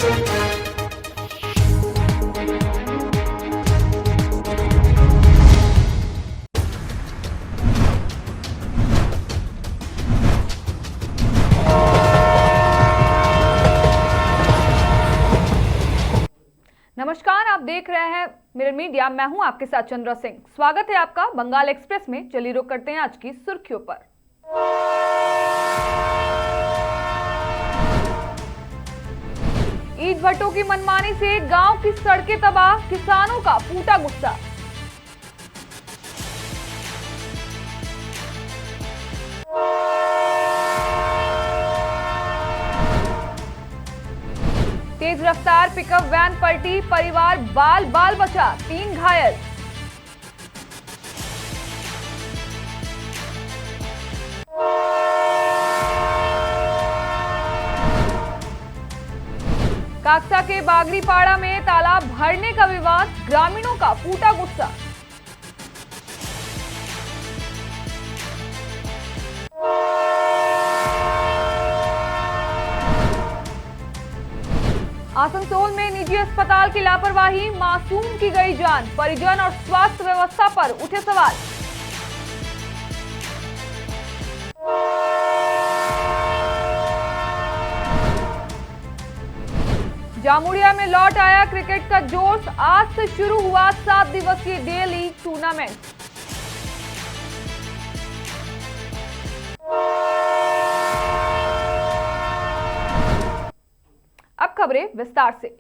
नमस्कार, आप देख रहे हैं मिरर मीडिया। मैं हूं आपके साथ चंद्रा सिंह। स्वागत है आपका बंगाल एक्सप्रेस में। चलिए रुक करते हैं आज की सुर्खियों पर। ईंट भट्टों की मनमानी से गांव की सड़कें तबाह, किसानों का फूटा गुस्सा। तेज रफ्तार पिकअप वैन पलटी, परिवार बाल बाल बचा, 3 घायल। काकसा के बागड़ीपाड़ा में तालाब भरने का विवाद, ग्रामीणों का फूटा गुस्सा। आसनसोल में निजी अस्पताल की लापरवाही, मासूम की गई जान, परिजन और स्वास्थ्य व्यवस्था पर उठे सवाल। जामुड़िया में लौट आया क्रिकेट का जोश, आज से शुरू हुआ 7 दिवसीय डे लीग टूर्नामेंट। अब खबरें विस्तार से।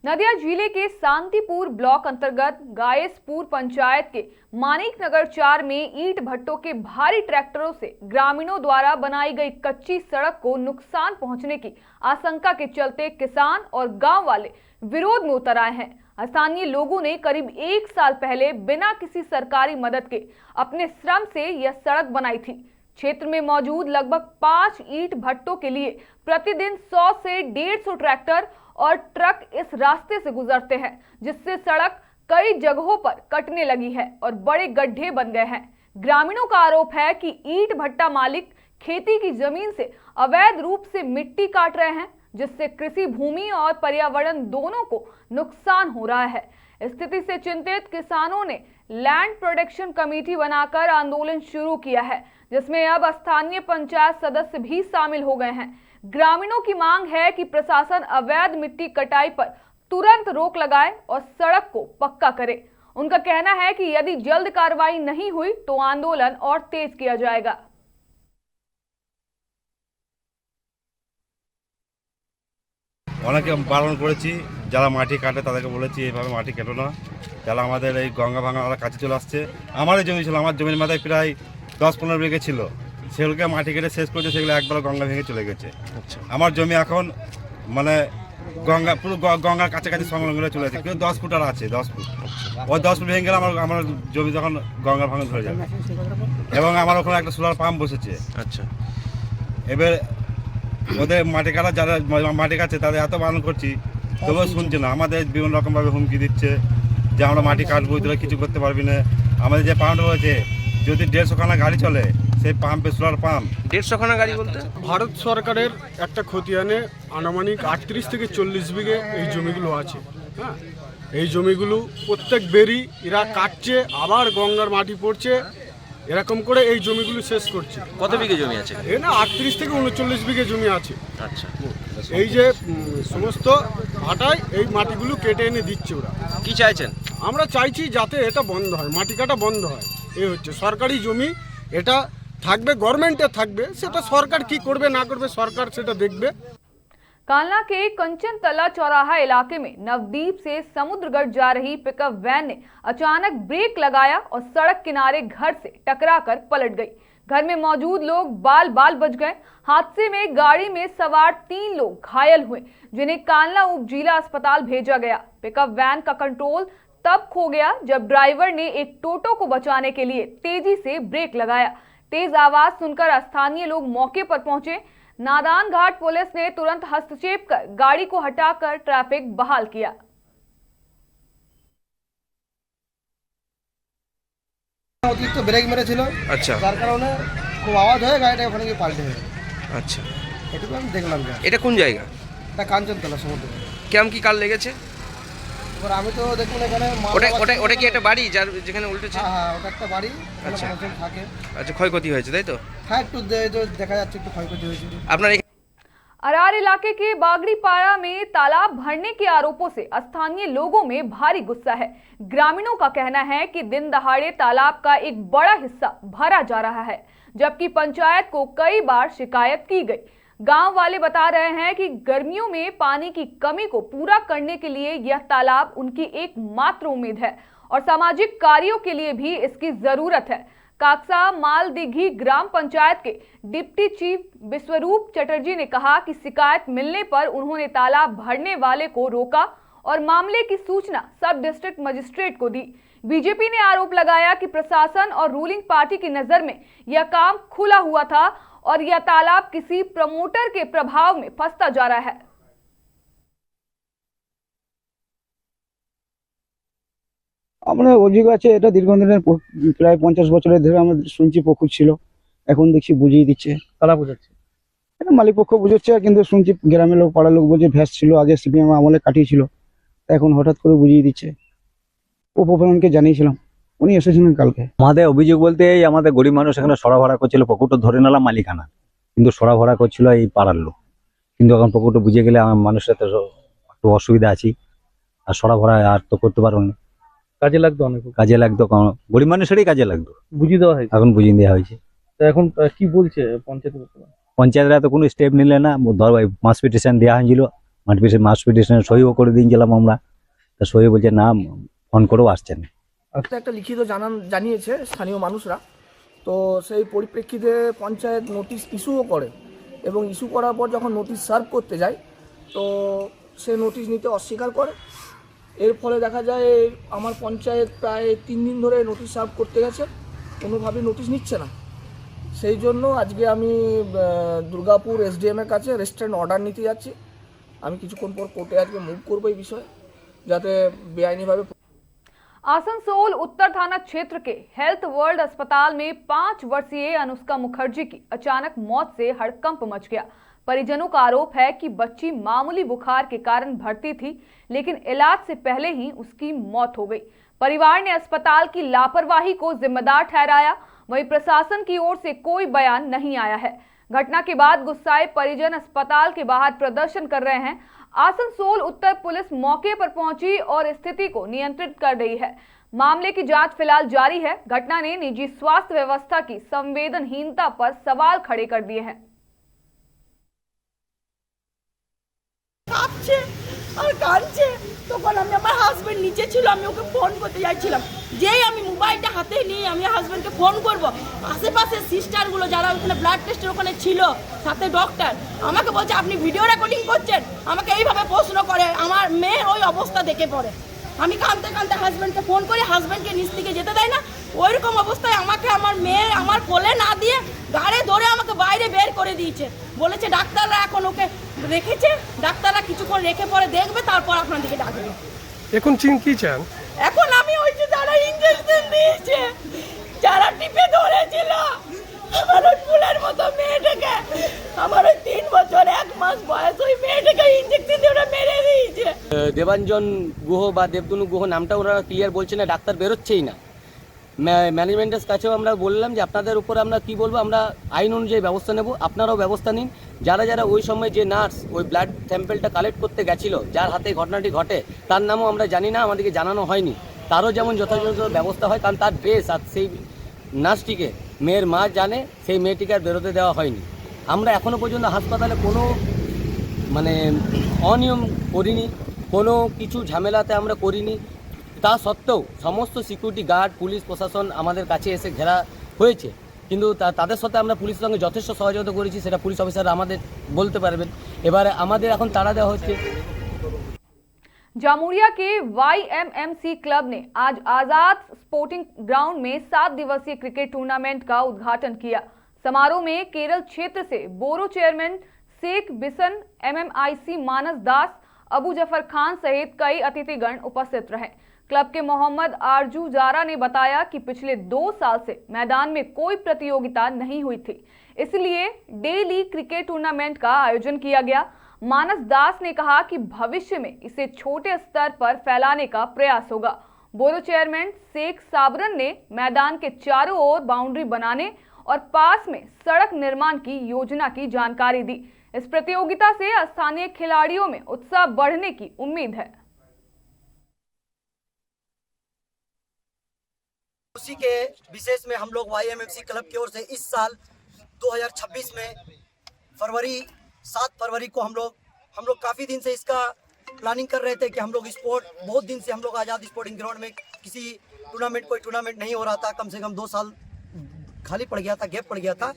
नदिया जिले के शांतिपुर ब्लॉक अंतर्गत गायसपुर पंचायत के मानिक नगर 4 में ईंट भट्टों के भारी ट्रैक्टरों से ग्रामीणों द्वारा बनाई गई कच्ची सड़क को नुकसान पहुंचने की आशंका के चलते किसान और गांव वाले विरोध में उतर आए हैं। स्थानीय लोगों ने करीब 1 साल पहले बिना किसी सरकारी मदद के अपने श्रम से यह सड़क बनाई थी। क्षेत्र में मौजूद लगभग 5 ईंट भट्टों के लिए प्रतिदिन 100 से 150 ट्रैक्टर और ट्रक इस रास्ते से गुजरते हैं, जिससे सड़क कई जगहों पर कटने लगी है और बड़े गड्ढे बन गए हैं। ग्रामीणों का आरोप है कि ईंट भट्टा मालिक खेती की जमीन से अवैध रूप से मिट्टी काट रहे हैं, जिससे कृषि भूमि और पर्यावरण दोनों को नुकसान हो रहा है। स्थिति से चिंतित किसानों ने लैंड प्रोटेक्शन कमेटी बनाकर आंदोलन शुरू किया है, जिसमें अब स्थानीय पंचायत सदस्य भी शामिल हो गए हैं। ग्रामीणों की मांग है कि प्रशासन अवैध मिट्टी कटाई पर तुरंत रोक लगाए और सड़क को पक्का करे। उनका कहना है कि यदि जल्द कार्रवाई नहीं हुई तो आंदोलन और तेज किया जाएगा। অনেকে বারণ করেছি, যারা মাটি কাটে তাদেরকে বলেছি এইভাবে মাটি কেটো না, যারা আমাদের এই গঙ্গা ভাঙা কাছে চলে আসছে। আমারই জমি ছিল, আমার জমির মাথায় প্রায় 10-15 বিঘে ছিল, সেগুলোকে মাটি কেটে শেষ করেছে, সেগুলো একবার গঙ্গা ভেঙে চলে গেছে। আমার জমি এখন মানে গঙ্গা পুরো গঙ্গার কাছাকাছি সংলগ্ন চলে যাচ্ছে, কেউ 10 ফুট আর আছে 10 ফুট, ওই 10 ফুট ভেঙে গেলে আমার জমি তখন গঙ্গার ভাঙে ধরে যাবে। এবং আমার ওখানে একটা সোলার পাম্প বসেছে। আচ্ছা, এবার ওদের মাটি কাটা, যারা মাটি কাটছে তাদের এত বারণ করছি তবুও শুনছে না। আমাদের বিভিন্ন রকমভাবে হুমকি দিচ্ছে যে আমরা মাটি কাটবো, তোরা কিছু করতে পারবি না। আমাদের যে পাম্প হয়েছে, যদি 150 খানা গাড়ি চলে, সেই পাম্পে সোলার পাম্প 150 খানা গাড়ি বলতে ভারত সরকারের একটা খতিয়ানে আনুমানিক 38 থেকে 40 বিঘে এই জমিগুলো আছে। হ্যাঁ, এই জমিগুলো প্রত্যেক বেরি এরা কাটছে, আবার গঙ্গার মাটি পড়ছে, এরকম করে এই জমিগুলো শেষ করছে। কত বিঘে জমি আছে? এই না 38 থেকে 39 বিঘে জমি আছে। আচ্ছা, এই যে সমস্ত আটায় এই মাটিগুলো কেটে এনে দিচ্ছে ওরা। কি চাইছেন? আমরা চাইছি যাতে এটা বন্ধ হয়, মাটি কাটা বন্ধ হয়। এই হচ্ছে সরকারি জমি, এটা থাকবে গভর্নমেন্টে থাকবে, সেটা সরকার কি করবে না করবে সরকার সেটা দেখবে। कालना के कंचनतला चौराहा इलाके में नवदीप से समुद्रगढ़ जा रही पिकअप वैन ने अचानक ब्रेक लगाया और सड़क किनारे घर से टकराकर पलट गई। घर में मौजूद लोग बाल बाल बच गए। हादसे में गाड़ी में सवार 3 लोग घायल हुए, जिन्हें कालना उप जिला अस्पताल भेजा गया। पिकअप वैन का कंट्रोल तब खो गया जब ड्राइवर ने एक टोटो को बचाने के लिए तेजी से ब्रेक लगाया। तेज आवाज सुनकर स्थानीय लोग मौके पर पहुंचे। नादान घाट पुलिस ने तुरंत हस्तक्षेप कर गाड़ी को हटाकर ट्रैफिक बहाल किया। অতিরিক্ত ব্রেক মেরেছিল। আচ্ছা, যার কারণে খুব আওয়াজ হয়ে গাড়িটা ওখানে গিয়ে পাল্টে হয়ে। আচ্ছা, এটুকু আমি দেখলাম। এটা কোন জায়গা? এটা কাঞ্চনতলা সমুদ্র। কেমন কি কাল লেগেছে? এবার আমি তো দেখুন এখানে ওটা কি একটা বাড়ি যার যেখানে উল্টেছে? হ্যাঁ ওটা একটা বাড়ি, এখানে আচ্ছা। মানুষজন থাকে। আচ্ছা, ক্ষয়ক্ষতি হয়েছে তাই তো? হ্যাঁ একটু দেখা যাচ্ছে একটু ক্ষয়ক্ষতি হয়েছে। আপনার अरार इलाके के बागड़ीपाड़ा में तालाब भरने के आरोपों से स्थानीय लोगों में भारी गुस्सा है। ग्रामीणों का कहना है कि दिन दहाड़े तालाब का एक बड़ा हिस्सा भरा जा रहा है, जबकि पंचायत को कई बार शिकायत की गई। गांव वाले बता रहे हैं कि गर्मियों में पानी की कमी को पूरा करने के लिए यह तालाब उनकी एकमात्र उम्मीद है और सामाजिक कार्यों के लिए भी इसकी जरूरत है। काकसा मालदीघी ग्राम पंचायत के डिप्टी चीफ विश्वरूप चटर्जी ने कहा कि शिकायत मिलने पर उन्होंने तालाब भरने वाले को रोका और मामले की सूचना सब डिस्ट्रिक्ट मजिस्ट्रेट को दी। बीजेपी ने आरोप लगाया कि प्रशासन और रूलिंग पार्टी की नजर में यह काम खुला हुआ था और यह तालाब किसी प्रमोटर के प्रभाव में फंसता जा रहा है। আমরা অভিযোগ আছে, এটা দীর্ঘদিনের প্রায় 50 বছরের ধরে আমরা শুনছি পুকুর ছিল, এখন দেখছি বুঝিয়ে দিচ্ছে। কারা বোঝাচ্ছে? এটা মালিক পক্ষ বুঝাচ্ছে, কিন্তু শুনছি গ্রামের লোক পাড়ার লোক বলছে ভ্যাস ছিল আগে সিপিএম আমলে কাটিয়েছিল, এখন হঠাৎ করে বুঝিয়ে দিচ্ছে। উপপ্রধানকে জানিয়েছিলাম, উনি এসেছিলেন কালকে। আমাদের অভিযোগ বলতে এই আমাদের গরিব মানুষ এখানে সরা ভরা করছিল, পুকুরটা ধরে নিলাম মালিকানা, কিন্তু সরা ভরা করছিল এই পাড়ার লোক। কিন্তু এখন পুকুরটা বুঝে গেলে আমার মানুষের তো একটু অসুবিধা আছে, আর সরা ভরা আর তো করতে পারবো না। কাজে লাগতো অনেক, কাজে লাগতো, গরিব মানুষেরই কাজে লাগতো, বুঝিয়ে দেওয়া হয়েছে। এখন বুঝিয়ে দেওয়া হয়েছে। তো এখন কি বলছে পঞ্চায়েত? পঞ্চায়েতরা তো কোনো স্টেপ নিলে না, ধর ভাই মাস পিটিশন দেওয়া হয়েছিল, মাস পিটিশনে সইও করে দিয়েছিলাম আমরা, তা সই বলছে না, ফোন করেও আসছে না। একটা লিখিত জানিয়েছে স্থানীয় মানুষরা, তো সেই পরিপ্রেক্ষিতে পঞ্চায়েত নোটিশ ইস্যুও করে এবং ইস্যু করার পর যখন নোটিশ সার্ভ করতে যায় তো সে নোটিশ নিতে অস্বীকার করে। এর ফলে দেখা যায় আমার পঞ্চায়েত প্রায় 3 দিন ধরে নোটিশ সার্ভ করতে গেছে, কোনোভাবেই নোটিশ নিচ্ছে না। সেই জন্য আজকে আমি দুর্গাপুর এসডিএমের কাছে রেস্টুরেন্ট অর্ডার নিতে যাচ্ছি। আমি কিছুক্ষণ পর কোর্টে আজকে মুভ করবো এই বিষয়ে, যাতে বেআইনিভাবে। आसनसोल उत्तर थाना क्षेत्र के हेल्थ वर्ल्ड अस्पताल में 5 वर्षीय अनुष्का मुखर्जी की अचानक मौत से हड़कंप मच गया। परिजनों का आरोप है कि बच्ची मामूली बुखार के कारण भर्ती थी, लेकिन इलाज से पहले ही उसकी मौत हो गई। परिवार ने अस्पताल की लापरवाही को जिम्मेदार ठहराया, वहीं प्रशासन की ओर से कोई बयान नहीं आया है। घटना के बाद गुस्साए परिजन अस्पताल के बाहर प्रदर्शन कर रहे हैं। आसनसोल उत्तर पुलिस मौके पर पहुंची और स्थिति को नियंत्रित कर रही है। मामले की जांच फिलहाल जारी है। घटना ने निजी स्वास्थ्य व्यवस्था की संवेदनहीनता पर सवाल खड़े कर दिए हैं। আর কাঁদছে, তখন আমি আমার হাজবেন্ড নিচে ছিল, আমি ওকে ফোন করতে যাচ্ছিলাম, যেই আমি মোবাইলটা হাতে নিয়ে আমি হাজবেন্ডকে ফোন করব, আশেপাশে সিস্টারগুলো যারা ওখানে ব্লাড টেস্টের ওখানে ছিল সাথে ডক্টর আমাকে বলছে আপনি ভিডিও রেকর্ডিং করছেন, আমাকে এইভাবে প্রশ্ন করে। আমার মেয়ের ওই অবস্থা দেখে পড়ে আমি কাঁদতে কাঁদতে হাজবেন্ডকে ফোন করি, হাজবেন্ডকে নিচ থেকে যেতে দেয় না। ওইরকম অবস্থায় আমাকে আমার মেয়ে আমার কোলে না দিয়ে গাড়ি ধরে আমাকে বাইরে বের করে দিয়েছে। বলেছে ডাক্তাররা এখন ওকে রেখেছে, ডাক্তাররা কিছুক্ষণ রেখে পরে দেখবে, তারপর আপনাদেরকে ডাকবে। এখন কি চান? এখন আমি ওই যে যারা ইঞ্জেকশন দিয়েছে, যারা টিপে ধরেছিল আমার ওই ফুলের মতো মেয়েটাকে, আমার ওই 3 বছর 1 মাস বয়স ওই মেয়েটাকে ইঞ্জেকশন দিয়ে ওরা মেরে দিয়েছে। দেবাঞ্জন গুহ বা দেবতনু গুহ নামটা ওরা ক্লিয়ার বলছে না, ডাক্তার বেরোচ্ছেই না। ম্যানেজমেন্টের কাছেও আমরা বললাম যে আপনাদের উপর আমরা কি বলবো, আমরা আইন অনুযায়ী ব্যবস্থা নেব, আপনারাও ব্যবস্থা নিন। যারা যারা ওই সময় যে নার্স ওই ব্লাড স্যাম্পেলটা কালেক্ট করতে গেছিলো, যার হাতে ঘটনাটি ঘটে, তার নামও আমরা জানি না, আমাদেরকে জানানো হয়নি। তারও যেমন যথাযথ ব্যবস্থা হয়, কারণ তার ড্রেস আর সেই নার্সটিকে মেয়ের মা জানে, সেই মেয়েটিকে আর বেরোতে দেওয়া হয়নি। আমরা এখনও পর্যন্ত হাসপাতালে কোনো অনিয়ম করিনি, কোনো কিছু ঝামেলাতে আমরা করিনি। তা সত্ত্বেও সমস্ত সিকিউরিটি গার্ড, পুলিশ প্রশাসন আমাদের কাছে এসে ঘেরা হয়েছে, কিন্তু তাদের সাথে আমরা পুলিশের সঙ্গে যথেষ্ট সহযোগিতা করেছি, সেটা পুলিশ অফিসাররা আমাদের বলতে পারবেন। এবারে আমাদের এখন তাড়া দেওয়া হচ্ছে। जामुरिया के YMMC क्लब ने आज आजाद स्पोर्टिंग ग्राउंड में 7 दिवसीय क्रिकेट टूर्नामेंट का उद्घाटन किया। समारोह में केरल क्षेत्र से बोरो चेयरमैन शेख बिसन, MMIC मानस दास, अबू जफर खान सहित कई अतिथिगण उपस्थित रहे। क्लब के मोहम्मद आरजू जारा ने बताया कि पिछले 2 साल से मैदान में कोई प्रतियोगिता नहीं हुई थी, इसलिए डेली क्रिकेट टूर्नामेंट का आयोजन किया गया। मानस दास ने कहा कि भविष्य में इसे छोटे स्तर पर फैलाने का प्रयास होगा। बोरो चेयरमैन शेख साबरन ने मैदान के चारों ओर बाउंड्री बनाने और पास में सड़क निर्माण की योजना की जानकारी दी। इस प्रतियोगिता से स्थानीय खिलाड़ियों में उत्साह बढ़ने की उम्मीद है। उसी के विशेष में हम लोग YMFC क्लब की ओर से इस साल 2026 में 7 फरवरी को हम लोग काफ़ी दिन से इसका प्लानिंग कर रहे थे कि हम लोग स्पोर्ट, बहुत दिन से हम लोग आज़ाद स्पोर्टिंग ग्राउंड में कोई टूर्नामेंट नहीं हो रहा था। कम से कम 2 साल खाली पड़ गया था, गैप पड़ गया था।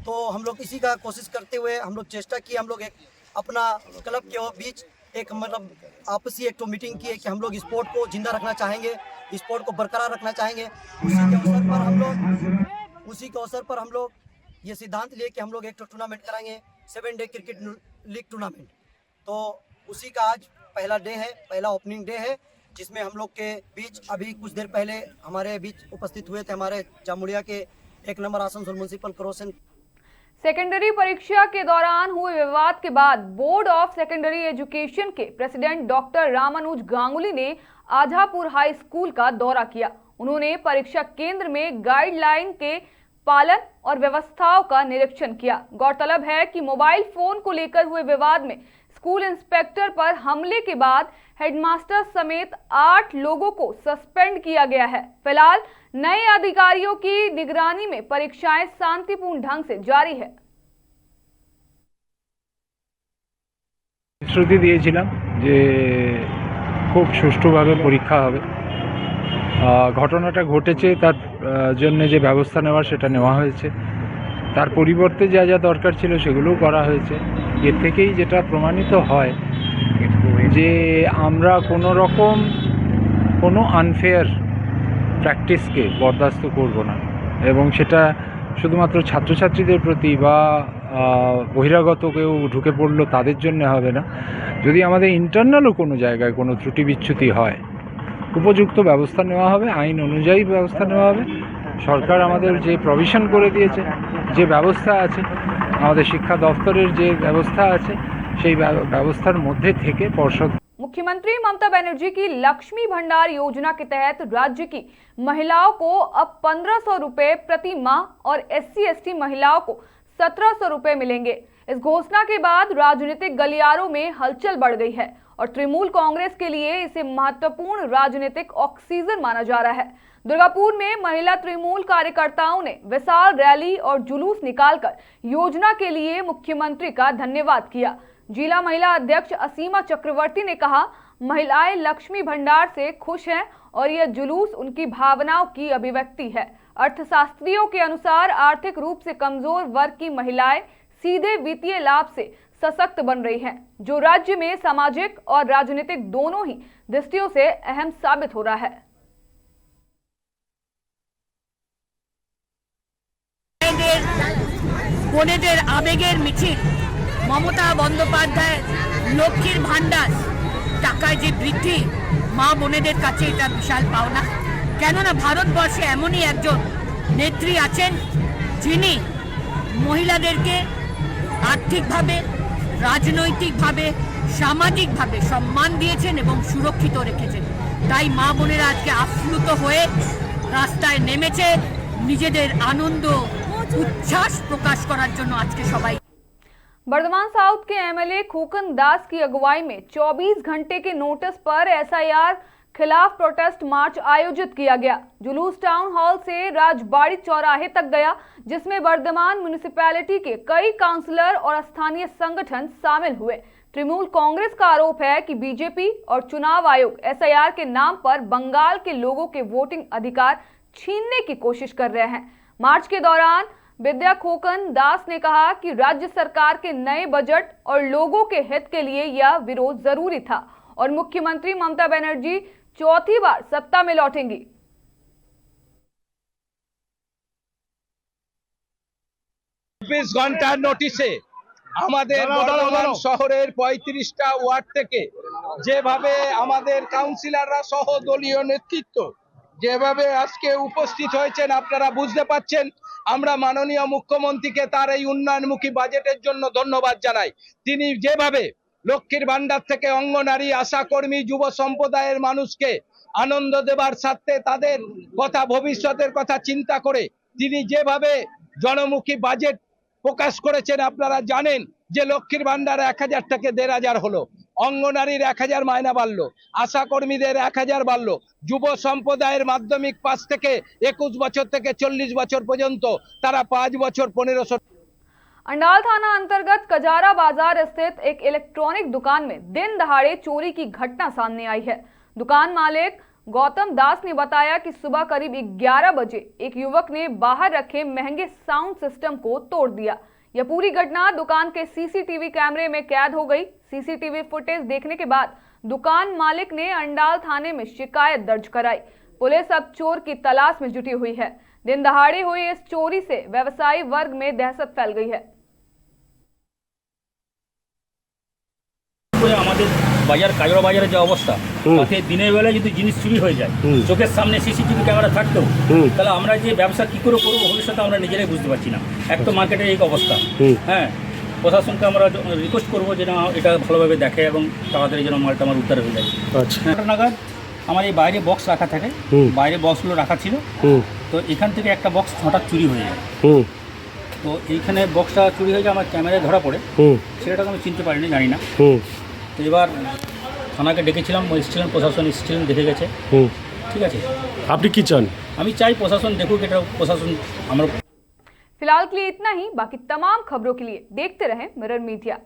तो हम लोग इसी का कोशिश करते हुए हम लोग चेष्टा की, हम लोग एक अपना क्लब के बीच एक मतलब आपसी एक तो मीटिंग की है कि हम लोग स्पोर्ट को जिंदा रखना चाहेंगे, स्पोर्ट को बरकरार रखना चाहेंगे। उसी के अवसर पर हम लोग ये सिद्धांत लिए कि हम लोग एक तो टूर्नामेंट कराएंगे, 7 डे क्रिकेट लीग टूर्नामेंट। तो उसी का आज पहला डे है, पहला ओपनिंग डे है, जिसमें हम लोग के बीच अभी कुछ देर पहले हमारे बीच उपस्थित हुए थे हमारे जामुड़िया के 1 number Asansol municipal corporation. Secondary परीक्षा के दौरान हुए विवाद के बाद बोर्ड ऑफ सेकेंडरी एजुकेशन के प्रेसिडेंट डॉक्टर रामानुज गांगुली ने आजापुर हाई स्कूल का दौरा किया। उन्होंने परीक्षा केंद्र में गाइडलाइन के पालन और व्यवस्थाओं का निरीक्षण किया। गौरतलब है कि मोबाइल फोन को लेकर हुए विवाद में स्कूल इंस्पेक्टर पर हमले के बाद हेडमास्टर समेत 8 लोगों को सस्पेंड किया गया है। फिलहाल नए अधिकारियों की निगरानी में परीक्षाएं शांतिपूर्ण ढंग से जारी है। শ্রুতি দিয়েছিলাম যে খুব সুষ্ঠুভাবে পরীক্ষা হবে। ঘটনাটা ঘটেছে তার জন্য যে ব্যবস্থা নেওয়ার সেটা নেওয়া হয়েছে, তার পরিবর্তে যা যা দরকার ছিল সেগুলোও করা হয়েছে। এর থেকেই যেটা প্রমাণিত হয় যে আমরা কোনো রকম কোনো আনফেয়ার প্র্যাকটিসকে বরদাস্ত করব না, এবং সেটা শুধুমাত্র ছাত্রছাত্রীদের প্রতি বা বহিরাগত কেউ ঢুকে পড়লো তাদের জন্য হবে না। যদি আমাদের ইন্টারনালও কোনো জায়গায় কোনো ত্রুটি বিচ্যুতি হয়, উপযুক্ত ব্যবস্থা নেওয়া হবে, আইন অনুযায়ী ব্যবস্থা নেওয়া হবে। সরকার আমাদের যে প্রভিশন করে দিয়েছে, যে ব্যবস্থা আছে, আমাদের শিক্ষা দপ্তরের যে ব্যবস্থা আছে, সেই ব্যবস্থার মধ্যে থেকে পর্ষদ। मुख्यमंत्री ममता बनर्जी की लक्ष्मी भंडार योजना के तहत राज्य की महिलाओं को अब 1500 रुपए प्रति माह और SC/ST महिलाओं को 1700 रुपए मिलेंगे। इस घोषणा के बाद राजनीतिक गलियारों में हलचल बढ़ गई है और तृणमूल कांग्रेस के लिए इसे महत्वपूर्ण राजनीतिक ऑक्सीजन माना जा रहा है। दुर्गापुर में महिला तृणमूल कार्यकर्ताओं ने विशाल रैली और जुलूस निकालकर योजना के लिए मुख्यमंत्री का धन्यवाद किया। जिला महिला अध्यक्ष असीमा चक्रवर्ती ने कहा, महिलाएं लक्ष्मी भंडार से खुश हैं और यह जुलूस उनकी भावनाओं की अभिव्यक्ति है। अर्थशास्त्रियों के अनुसार आर्थिक रूप से कमजोर वर्ग की महिलाएं सीधे वित्तीय लाभ से सशक्त बन रही हैं, जो राज्य में सामाजिक और राजनीतिक दोनों ही दृष्टियों से अहम साबित हो रहा है। বোনেদের আবেগের মিছিল, মমতা বন্দ্যোপাধ্যায় লক্ষ্মীর ভান্ডার টাকায় যে বৃদ্ধি, মা বোনেদের কাছে এটা বিশাল পাওনা। কেননা ভারতবর্ষে এমনই একজন নেত্রী আছেন যিনি মহিলাদেরকে আর্থিকভাবে, রাজনৈতিকভাবে, সামাজিকভাবে সম্মান দিয়েছেন এবং সুরক্ষিত রেখেছেন। তাই মা বোনেরা আজকে আপ্লুত হয়ে রাস্তায় নেমেছে নিজেদের আনন্দ उच्छ्वास प्रकाश करार जन्य आज के सबाई। बर्धमान साउथ के MLA खोकन दास की अगुवाई में 24 घंटे के नोटिस पर SIR खिलाफ प्रोटेस्ट मार्च आयोजित किया गया। जुलूस टाउन हॉल से राजबाड़ी चौराहे तक गया, जिसमें बर्धमान म्युनिसिपैलिटी के कई काउंसलर और स्थानीय संगठन शामिल हुए। तृणमूल कांग्रेस का आरोप है कि बीजेपी और चुनाव आयोग SIR के नाम पर बंगाल के लोगों के वोटिंग अधिकार छीनने की कोशिश कर रहे हैं। मार्च के दौरान विद्या खोकन दास ने कहा कि राज्य सरकार के नए बजट और लोगों के हित के लिए यह विरोध जरूरी था और मुख्यमंत्री ममता बनर्जी चौथी बार सत्ता में लौटेंगी। 24 ঘন্টার নোটিশে আমাদের বর্ধমান শহরের 35টা ওয়ার্ড থেকে যেভাবে আমাদের কাউন্সিলররা সহ দলীয় নেতৃত্ব যেভাবে আজকে উপস্থিত হয়েছেন, আপনারা বুঝতে পাচ্ছেন আমরা মাননীয় মুখ্যমন্ত্রীকে তার এই উন্নয়নমুখী বাজেটের জন্য ধন্যবাদ জানাই। তিনি যেভাবে লক্ষ্মীর ভান্ডার থেকে অঙ্গনারী, আশাকর্মী, যুব সম্প্রদায়ের মানুষকে আনন্দ দেবার স্বার্থে তাদের কথা, ভবিষ্যতের কথা চিন্তা করে তিনি যেভাবে জনমুখী বাজেট প্রকাশ করেছেন, আপনারা জানেন যে লক্ষ্মীর ভান্ডার 1000 থেকে 1500 হলো, অঙ্গনারীর 1000 মায়না বাড়লো, আশাকর্মীদের 1000 বাড়লো, যুব সম্প্রদায়ের মাধ্যমিক পাস থেকে 21 বছর থেকে 40 বছর পর্যন্ত তারা 5 বছর 1500। अंडाल थाना अंतर्गत कजारा बाजार स्थित एक इलेक्ट्रॉनिक दुकान में दिन दहाड़े चोरी की घटना सामने आई है। दुकान मालिक गौतम दास ने बताया कि सुबह करीब 11 बजे एक युवक ने बाहर रखे महंगे साउंड सिस्टम को तोड़ दिया। यह पूरी घटना दुकान के सीसीटीवी कैमरे में कैद हो गई। सीसीटीवी फुटेज देखने के बाद दुकान मालिक ने अंडाल थाने में शिकायत दर्ज कराई। पुलिस अब चोर की तलाश में जुटी हुई है। दिन दहाड़े हुई इस चोरी से व्यवसायी वर्ग में दहशत फैल गई है। আমাদের বাজার কাজরা বাজারের যে অবস্থা, তাতে দিনের বেলায় যদি জিনিস চুরি হয়ে যায়, চোখের সামনে সিসিটিভি ক্যামেরা থাকতেও, তাহলে আমরা যে ব্যবসা কি করে করবো ভবিষ্যতে আমরা নিজেরাই বুঝতে পারছি না। এক তো মার্কেটের এই অবস্থা, হ্যাঁ, প্রশাসনকে আমরা রিকোয়েস্ট করবো যে না এটা ভালোভাবে দেখে এবং তাড়াতাড়ি যেন মালটা আমার উদ্ধার হয়ে যায়। একটা নাগাদ আমার এই বাইরে বক্স রাখা থাকে, বাইরে বক্সগুলো রাখা ছিল, তো এখান থেকে একটা বক্স হঠাৎ চুরি হয়ে যায়। তো এইখানে বক্সটা চুরি হয়ে যায়, আমার ক্যামেরায় ধরা পড়ে, সেটাকে আমি চিনতে পারিনি, জানি না। তো এবার থানাকে ডেকেছিলাম, এসেছিলেন, প্রশাসন এসেছিলেন, দেখে গেছে। ঠিক আছে, আপনি কি চান? আমি চাই প্রশাসন দেখুক, এটা প্রশাসন আমরা। फिलहाल के लिए इतना ही। बाकी तमाम खबरों के लिए देखते रहें मिरर मीडिया।